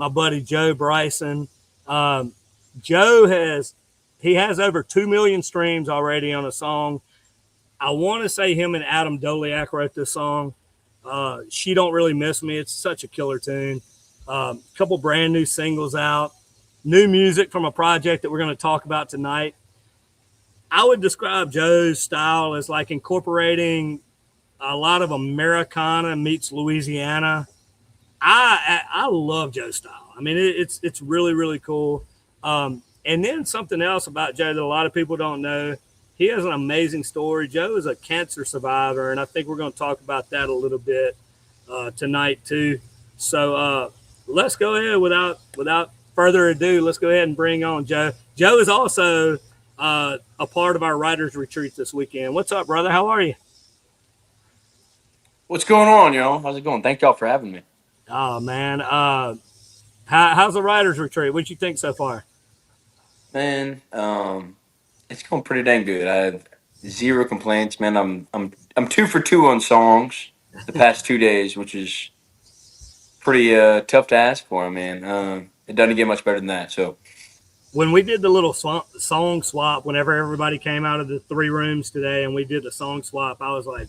my buddy Joe Bryson. Um, Joe has over 2 million streams already on a song. I want to say him and Adam Doliak wrote this song. She Don't Really Miss Me. It's such a killer tune. A couple brand new singles out, new music from a project that we're going to talk about tonight. I would describe Joe's style as like incorporating a lot of Americana meets Louisiana. I love Joe's style. I mean, it's really really cool. And then something else about Joe that a lot of people don't know. He has an amazing story. Joe is a cancer survivor, and I think we're going to talk about that a little bit tonight too. So let's go ahead without further ado. Let's go ahead and bring on Joe. Joe is also a part of our writers retreat this weekend. What's up, brother? How are you? What's going on, y'all? How's it going? Thank y'all for having me. Oh man, how's the writers retreat? What you think so far? Man, it's going pretty dang good. I have zero complaints, man. I'm 2 for 2 on songs the past 2 days, which is pretty tough to ask for, man. It doesn't get much better than that. So When we did the little song swap, whenever everybody came out of the three rooms today, and we did the song swap, I was like,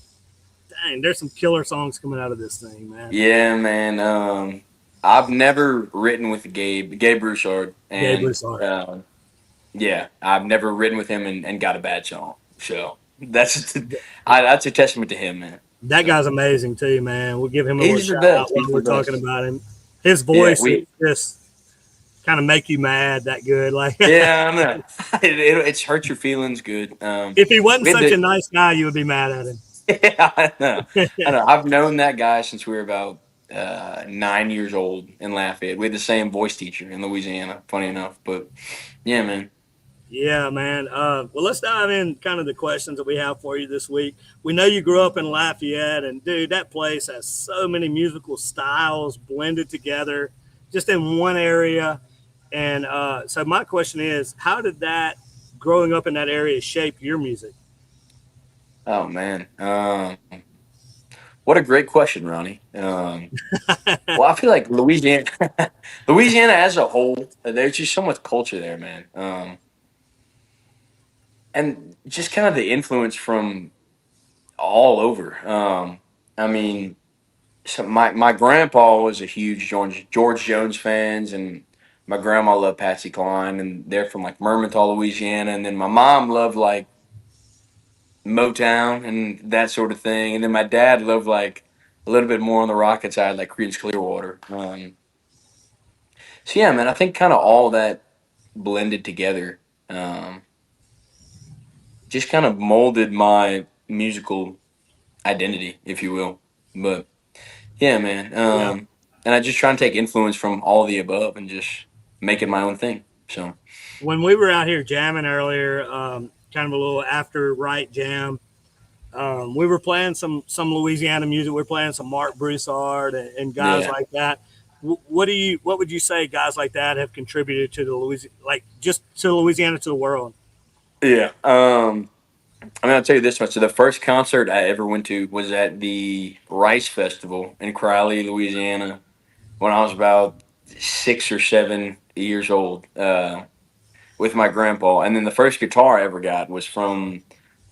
"Dang, there's some killer songs coming out of this thing, man." yeah, man. I've never written with Gabe Broussard, Gabe and Broussard. yeah, I've never written with him and got a bad song. So that's a testament to him, man. That So guy's amazing too, man. We'll give him a little he's the shout out best. while He's the we're talking best. about him. His Yeah, voice is we just kind of make you mad that good. Like Yeah, I know. It's hurt your feelings good. if he wasn't We had such a the nice guy, you would be mad at him. Yeah, I know. I know. I've known that guy since we were about 9 years old in Lafayette. We had the same voice teacher in Louisiana. Funny enough, but yeah, man. Yeah, man. Well, let's dive in kind of the questions that we have for you this week. We know you grew up in Lafayette, and dude, that place has so many musical styles blended together just in one area. And so, my question is, how did that growing up in that area shape your music? Oh man. What a great question, Ronnie. Well, I feel like Louisiana, Louisiana as a whole, there's just so much culture there, man. And just kind of the influence from all over. I mean, so my grandpa was a huge George Jones fans, and my grandma loved Patsy Cline, and they're from like Mermentau, Louisiana, and then my mom loved like Motown and that sort of thing, and then my dad loved like a little bit more on the rocket side, like Creedence Clearwater. So yeah, man, I think kind of all that blended together, um, just kind of molded my musical identity, if you will. But yeah, man. Yeah. And I just try and take influence from all the above and just make it my own thing. So When we were out here jamming earlier, kind of a little after right jam, we were playing some Louisiana music. We are playing some Mark Broussard and guys yeah, like that. What would you say guys like that have contributed to the Louisiana, like just to Louisiana, to the world? yeah. I mean, I'll tell you this much. So the first concert I ever went to was at the Rice Festival in Crowley, Louisiana, when I was about 6 or 7 years old, with my grandpa. And then the first guitar I ever got was from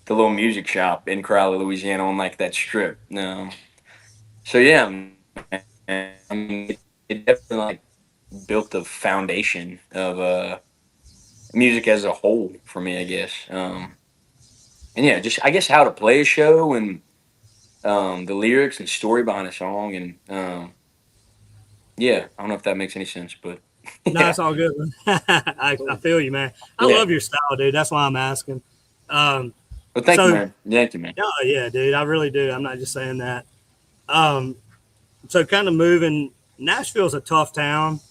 the little music shop in Crowley, Louisiana, on like that strip. So yeah, man. I mean, it definitely like built the foundation of music as a whole for me, I guess. And yeah, just I guess how to play a show and the lyrics and story behind a song, and yeah, I don't know if that makes any sense, but No, yeah, it's all good. I feel you, man. I yeah. love your style, dude. That's why I'm asking. Um, But thank you, so, man. Thank you, man. oh yeah, dude, I really do. I'm not just saying that. Um, so kind of moving. Nashville's a tough town.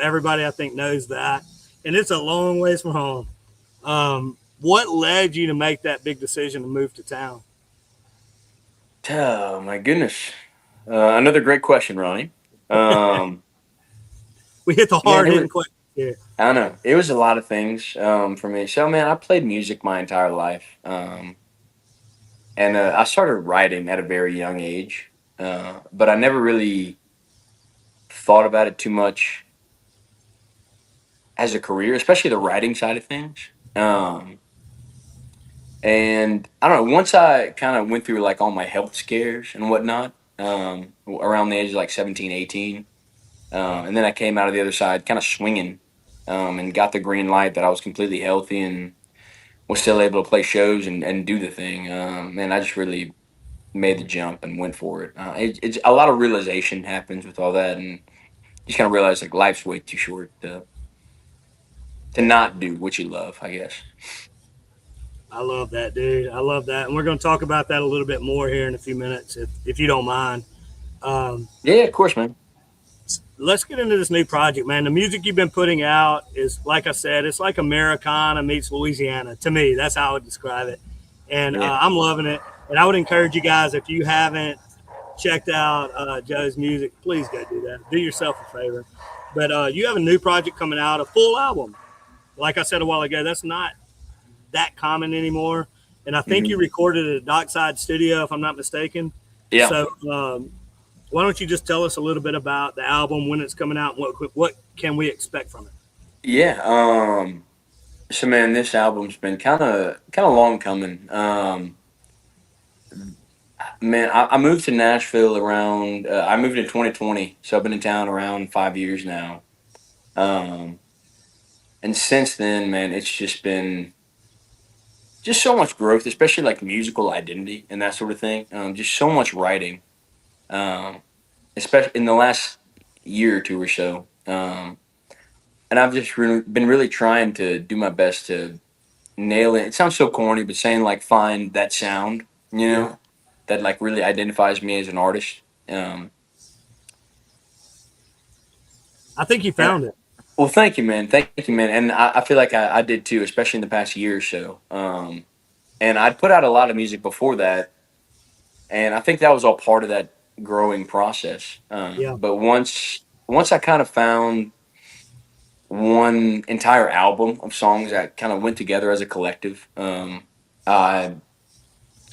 Everybody I think knows that, and it's a long ways from home. What led you to make that big decision to move to town? Oh my goodness, another great question, Ronnie. Um, We hit the Man, hard hitting question here. I don't know. It was a lot of things for me. So man, I played music my entire life, and I started writing at a very young age, but I never really thought about it too much. as a career, especially the writing side of things. And I don't know, once I kind of went through like all my health scares and whatnot, around the age of like 17, 18, and then I came out of the other side kind of swinging, and got the green light that I was completely healthy and was still able to play shows and do the thing. And I just really made the jump and went for it. It's a lot of realization happens with all that, and you just kind of realize like life's way too short to not do what you love, I guess. I love that, dude. I love that, and we're going to talk about that a little bit more here in a few minutes, if you don't mind. Um, Yeah, of course, man. let's get into this new project, man. The music you've been putting out is, like I said, it's like Americana meets Louisiana. To me, that's how I would describe it, and Yeah. I'm loving it. And I would encourage you guys, if you haven't checked out Joe's music, please go do that. Do yourself a favor. But you have a new project coming out, a full album. Like I said a while ago, that's not that common anymore. And I think Hmm. you recorded it at Dockside Studio, if I'm not mistaken. Yeah. So why don't you just tell us a little bit about the album, when it's coming out, and what can we expect from it? Yeah. So man, this album's been kind of long coming. Man, I moved to Nashville around. I moved in 2020, so I've been in town around 5 years now. Um, and since then, man, it's just been just so much growth, especially like musical identity and that sort of thing. Just so much writing, um, especially in the last year or two or so. And I've just been really trying to do my best to nail it. It sounds so corny, but saying like find that sound, you Yeah, know, that like really identifies me as an artist. Um, I think you and found it. well, thank you, man. Thank you, man. And I feel like I did too, especially in the past year or so. And I'd put out a lot of music before that, and I think that was all part of that growing process. Yeah, But once I kind of found one entire album of songs that kind of went together as a collective, I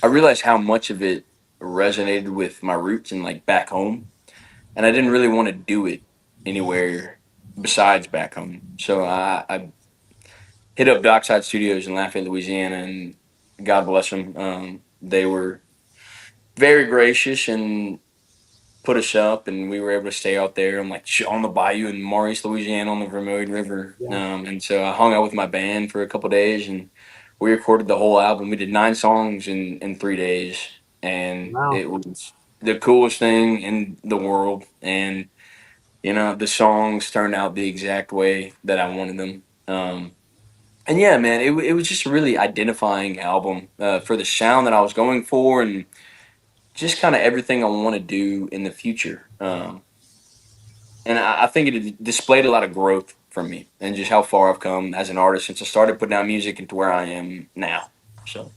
I realized how much of it resonated with my roots and like back home, and I didn't really want to do it anywhere besides back home. So I hit up Dockside Studios in Lafayette, Louisiana, and God bless them. They were very gracious and put us up, and we were able to stay out there on like on the bayou in Maurice, Louisiana, on the Vermilion River. yeah. And so I hung out with my band for a couple days, and we recorded the whole album. We did 9 songs in 3 days, and Wow. it was the coolest thing in the world. And the songs turned out the exact way that I wanted them. And yeah, man, it was just a really identifying album for the sound that I was going for, and just kind of everything I want to do in the future. And I think it displayed a lot of growth from me and just how far I've come as an artist since I started putting out music into where I am now. So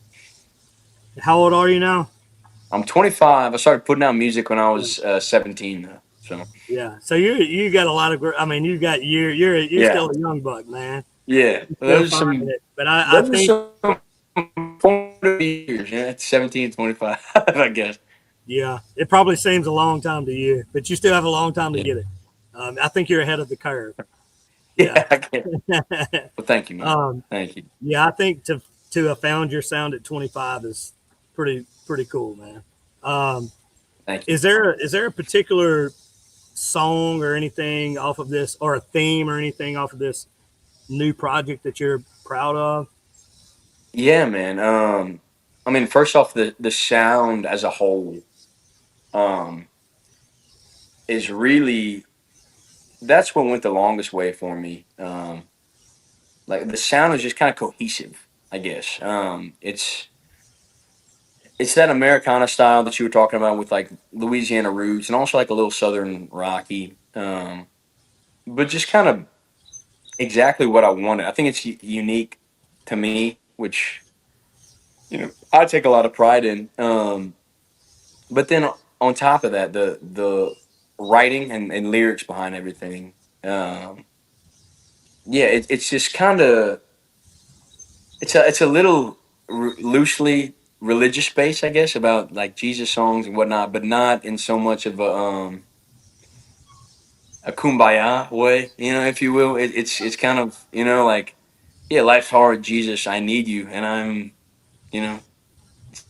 How old are you now? I'm 25. I started putting out music when I Yeah. was 17. Though. So Yeah. So you got a lot of. I mean, you got you're yeah, still a young buck, man. yeah. Still finding it. But I Those think, are some formative years. Yeah, 17, 25. I guess. yeah, it probably seems a long time to you, but you still have a long time to Yeah, get it. I think you're ahead of the curve. Yeah. yeah. I guess. Well, thank you, man. um, Thank you. yeah, I think to have found your sound at 25 is pretty cool, man. Um, Thank you. is there a particular song or anything off of this, or a theme or anything off of this new project that you're proud of? Yeah, man. I mean, first off, the sound as a whole, um, is really that's what went the longest way for me. Like the sound is just kind of cohesive, I guess. It's that Americana style that you were talking about with like Louisiana roots and also like a little Southern Rocky, but just kind of exactly what I wanted. I think it's unique to me, which I take a lot of pride in. But then on top of that, the writing and lyrics behind everything. Um, yeah, it's just kind of it's a little loosely religious space, I guess, about like Jesus songs and whatnot, but not in so much of a a kumbaya way, if you will. It's kind of, like, yeah, life's hard. Jesus, I need you, and I'm, you know,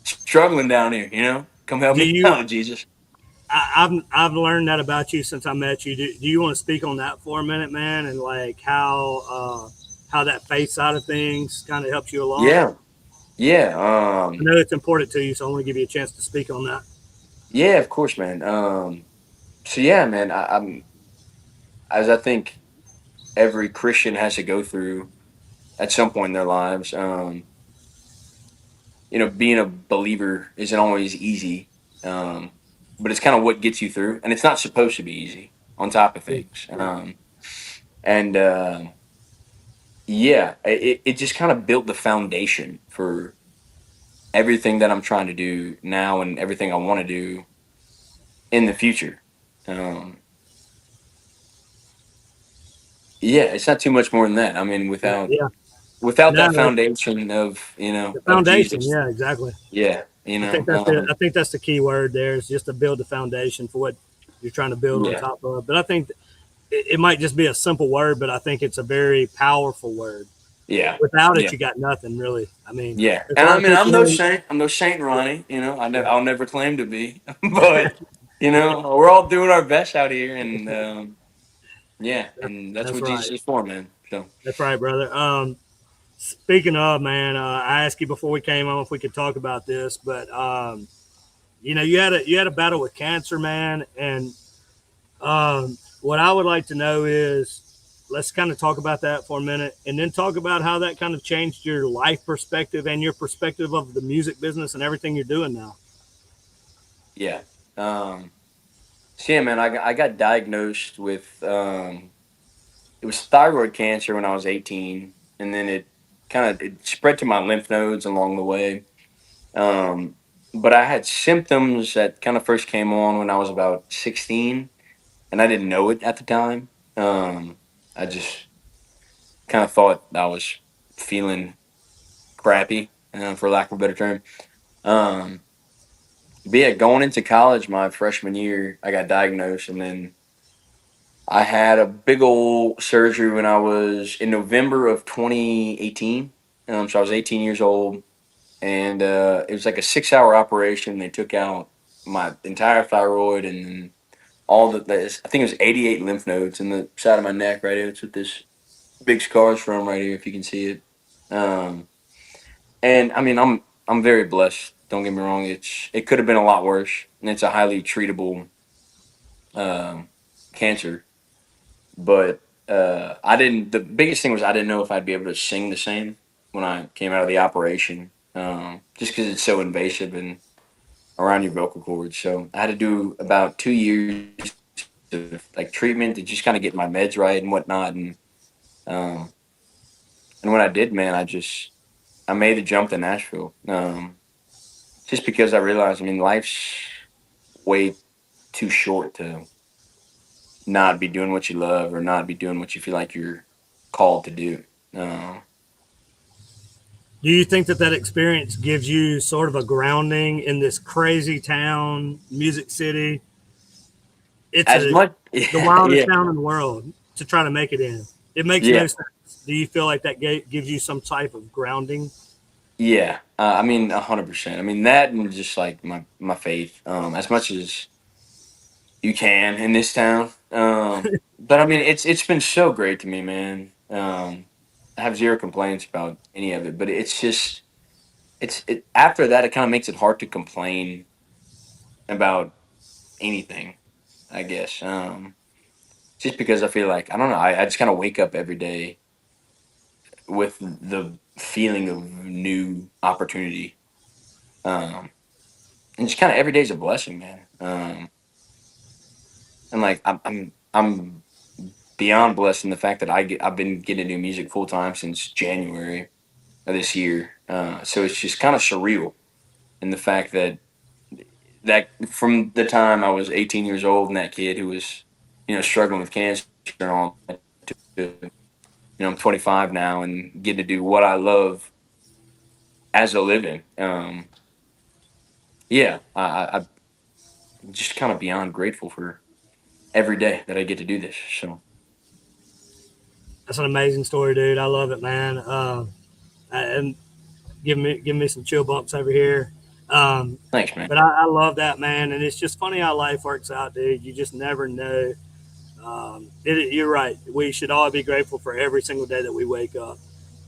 struggling down here. Come help Do me you? out, Jesus. I've learned that about you since I met you. Do you want to speak on that for a minute, man, and like how that faith side of things kind of helps you along? Yeah, yeah, I know it's important to you, so I want to give you a chance to speak on that. yeah, of course, man. So yeah, man, I'm as I think every Christian has to go through at some point in their lives. Being a believer isn't always easy, um, but it's kind of what gets you through, and it's not supposed to be easy. On top of Yeah, things, yeah, and yeah, it just kind of built the foundation for everything that I'm trying to do now and everything I want to do in the future. Um, yeah, it's not too much more than that. I mean, yeah, without yeah. without No, that foundation of the of foundation. Jesus, Yeah, exactly. yeah, I think that's the key word there is just to build the foundation for what you're trying to build on yeah, top of. But I think it might just be a simple word, but I think it's a very powerful word. yeah, Without it, yeah. you got nothing really. I mean, Yeah, there's a and lot I of mean, people who, I'm no Saint Ronnie. yeah, I'll never claim to be, but we're all doing our best out here, and yeah, and that's that's what Jesus right. is for, man. So That's right, brother. Speaking of, man, I asked you before we came on if we could talk about this, but you had a battle with cancer, man, and what I would like to know is let's kind of talk about that for a minute, and then talk about how that kind of changed your life perspective and your perspective of the music business and everything you're doing now. yeah, so yeah, man, I got diagnosed with it was thyroid cancer when I was 18, and then it spread to my lymph nodes along the way. Um, but I had symptoms that kind of first came on when I was about 16, and I didn't know it at the time. I just kind of thought I was feeling crappy, for lack of a better term. Um, but yeah, going into college my freshman year, I got diagnosed, and then I had a big old surgery when I was in November of 2018. So I was 18 years old, and it was like a 6 hour operation. They took out my entire thyroid and all I think it was 88 lymph nodes in the side of my neck right here. It's with this big scars from right here, if you can see it. Um, and I mean, I'm very blessed. Don't get me wrong. It could have been a lot worse, and it's a highly treatable um, cancer. But I didn't. The biggest thing was I didn't know if I'd be able to sing the same when I came out of the operation, just because it's so invasive and around your vocal cords. So I had to do about 2 years of like treatment to just kind of get my meds right and whatnot. Um, and when I did, man, I made the jump to Nashville. Just because I realized, I mean, life's way too short to not be doing what you love or not be doing what you feel like you're called to do. Uh, Do you think that that experience gives you sort of a grounding in this crazy town, Music City? It's as a much, the yeah, wildest yeah, town in the world to try to make it in. It makes no yeah, sense. Do you feel like that gives you some type of grounding? yeah. I mean, 100%. I mean that, and just like my faith, as much as you can in this town. But I mean, it's been so great to me, man. I have zero complaints about any of it, but it's just after that, it kind of makes it hard to complain about anything, I guess. Just because I feel like I don't know, I just kind of wake up every day with the feeling of new opportunity, and just kind of every day's a blessing, man. And like I'm beyond blessed in the fact that I've been getting to do music full time since January of this year. So it's just kind of surreal in the fact that from the time I was 18 years old and that kid who was struggling with cancer and all that, to I'm 25 now and get to do what I love as a living. Yeah, I'm just kind of beyond grateful for. every day that I get to do this. So That's an amazing story, dude. I love it, man. And give me some chill bumps over here. Um, thanks, man. but I love that, man. And it's just funny how life works out, dude. You just never know. You're right. We should all be grateful for every single day that we wake up.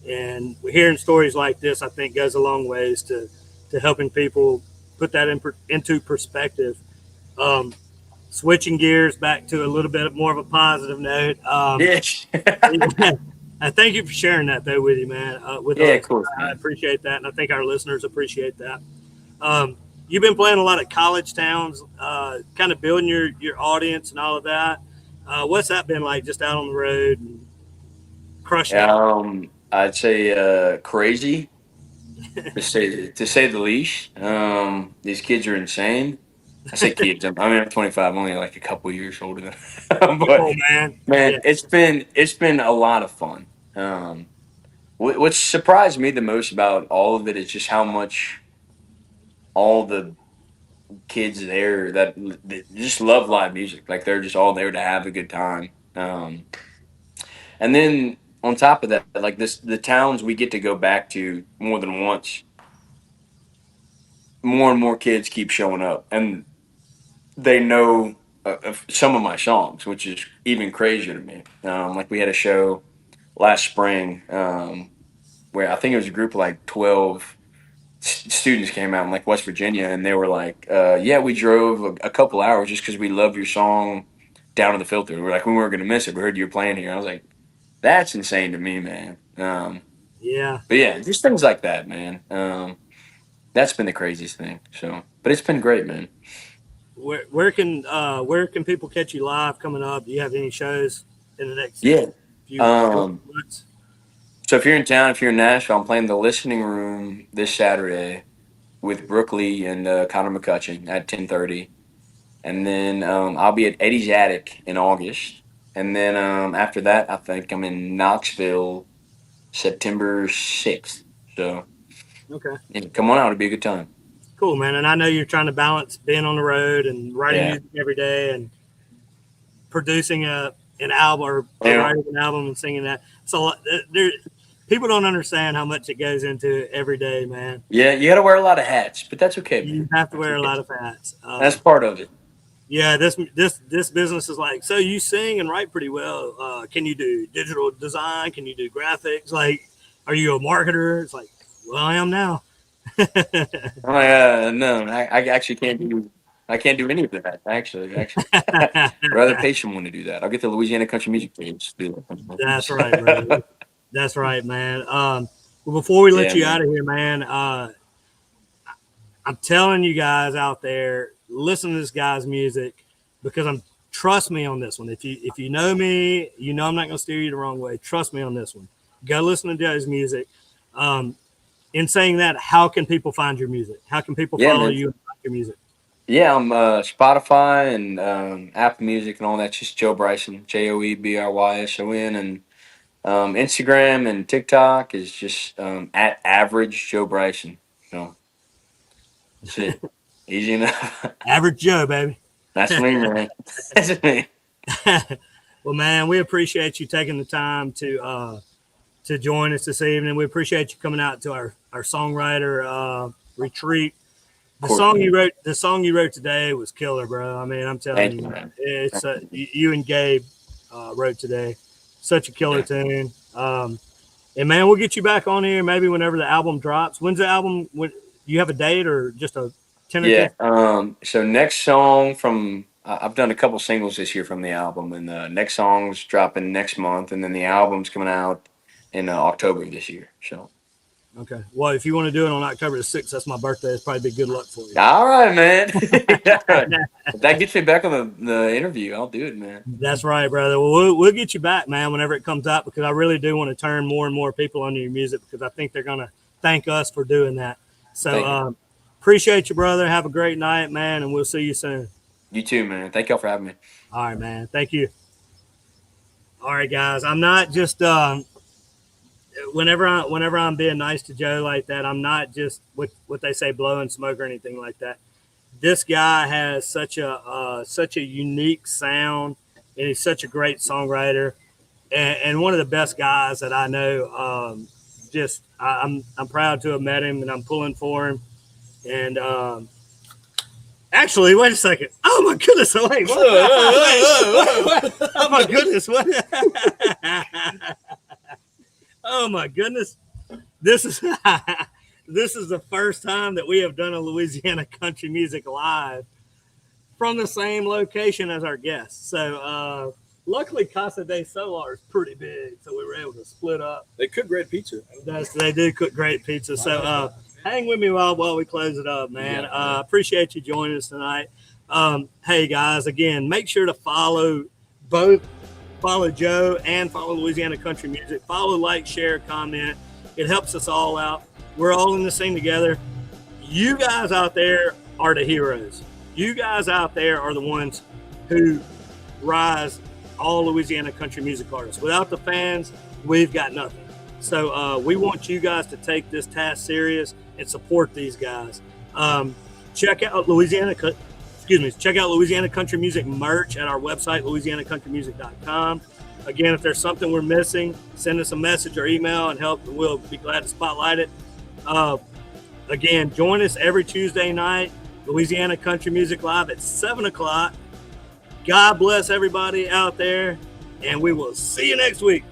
And hearing stories like this, I think, goes a long ways to helping people put that into perspective. Um, Switching gears back to a little bit more of a positive note. Yes. Thank you for sharing that, though, with you, man, with Yeah, of us. course, I man. appreciate that, and I think our listeners appreciate that. Um, you've been playing a lot of college towns, kind of building your audience and all of that. What's that been like, just out on the road and crushing it? I'd say crazy to say the least. These kids are insane. I say kids. I'm 25. I'm only like a couple years older than, but Oh man, man, yeah, it's been a lot of fun. What surprised me the most about all of it is just how much all the kids there that just love live music. Like they're just all there to have a good time. And then on top of that, like the towns we get to go back to more than once, more and more kids keep showing up, and they know of some of my songs, which is even crazier to me. Like we had a show last spring where I think it was a group of like 12 students came out in like West Virginia, and they were like, "Yeah, we drove a couple hours just because we love your song down to the filter. We're like, we weren't gonna miss it. We heard you were playing here." I was like, "That's insane to me, man." yeah. But yeah, just things like that, man. That's been the craziest thing. So, but it's been great, man. Where can people catch you live coming up? Do you have any shows in the next Yeah. few Um, months? so if you're in town, if you're in Nashville, I'm playing the Listening Room this Saturday with Brooke Lee and Connor McCutcheon at 10:30. And then I'll be at Eddie's Attic in August. And then after that, I think I'm in Knoxville September 6th. So Okay. yeah, come on out. It'll be a good time. Cool, man. And I know you're trying to balance being on the road and writing Yeah. music every day and producing an album or Yeah. writing an album and singing that. So there, people don't understand how much it goes into it every day, man. Yeah, you got to wear a lot of hats, but that's okay, man. You have to That's wear a okay. lot of hats. That's part of it. Yeah, this business is like, so you sing and write pretty well. Can you do digital design? Can you do graphics? Like, are you a marketer? It's like, well, I am now. Oh, no, I actually can't do. I can't do any of that. Actually, I'd rather pay someone to do that. I'll get the Louisiana Country Music page to do That's right, brother. that. That's right, man. Well, before we let Yeah, you man. out of here, man, I'm telling you guys out there, listen to this guy's music because I'm trust me on this one. If you know me, you know I'm not going to steer you the wrong way. Trust me on this one. Go listen to Joe's music. Um, in saying that, how can people find your music? How can people Yeah, follow man. you and find your music? Yeah, I'm Spotify and Apple Music and all that. Just Joe Bryson, JoeBryson, and Instagram and TikTok is just at average Joe Bryson. So that's it. Easy enough. Average Joe, baby. That's me, man. That's me. Well, man, we appreciate you taking the time to join us this evening. We appreciate you coming out to our songwriter retreat. Of course, man. The song you wrote today was killer, bro. I mean, I'm telling Thank you, you, man. man. It's Thank you. you and Gabe wrote today. Such a killer Yeah. tune. And man, we'll get you back on here maybe whenever the album drops. When's the album? When you have a date or just a Yeah. tentative? So next song from I've done a couple singles this year from the album, and the next song's dropping next month, and then the album's coming out in October of this year. So Okay. Well, if you want to do it on October the 6th, that's my birthday. It's probably be good luck for you. all right, man. All right. If that gets me back on the interview, I'll do it, man. That's right, brother. Well, we'll get you back, man, whenever it comes out because I really do want to turn more and more people onto your music because I think they're going to thank us for doing that. So Thank you. appreciate you, brother. Have a great night, man, and we'll see you soon. You too, man. Thank y'all for having me. All right, man. Thank you. All right, guys. I'm not just whenever I'm being nice to Joe like that. I'm not just what they say blowing smoke or anything like that. This guy has such a unique sound and he's such a great songwriter and one of the best guys that I know. I'm proud to have met him, and I'm pulling for him. And actually, wait a second. Oh my goodness! Wait, oh my goodness! What? Oh my goodness! This is this is the first time that we have done a Louisiana Country Music live from the same location as our guests. So luckily, Casa de Solar is pretty big, so we were able to split up. They cook great pizza. They do cook great pizza. So hang with me while we close it up, man. Appreciate you joining us tonight. Hey guys, again, make sure to follow Joe and follow Louisiana Country Music. Follow, like, share, comment. It helps us all out. We're all in this thing together. You guys out there are the heroes. You guys out there are the ones who rise all Louisiana country music artists. Without the fans, we've got nothing. So we want you guys to take this task serious and support these guys. Check out Louisiana Country Music merch at our website, louisianacountrymusic.com. Again, if there's something we're missing, send us a message or email and help, and we'll be glad to spotlight it. Again, join us every Tuesday night, Louisiana Country Music Live at 7 o'clock. God bless everybody out there, and we will see you next week.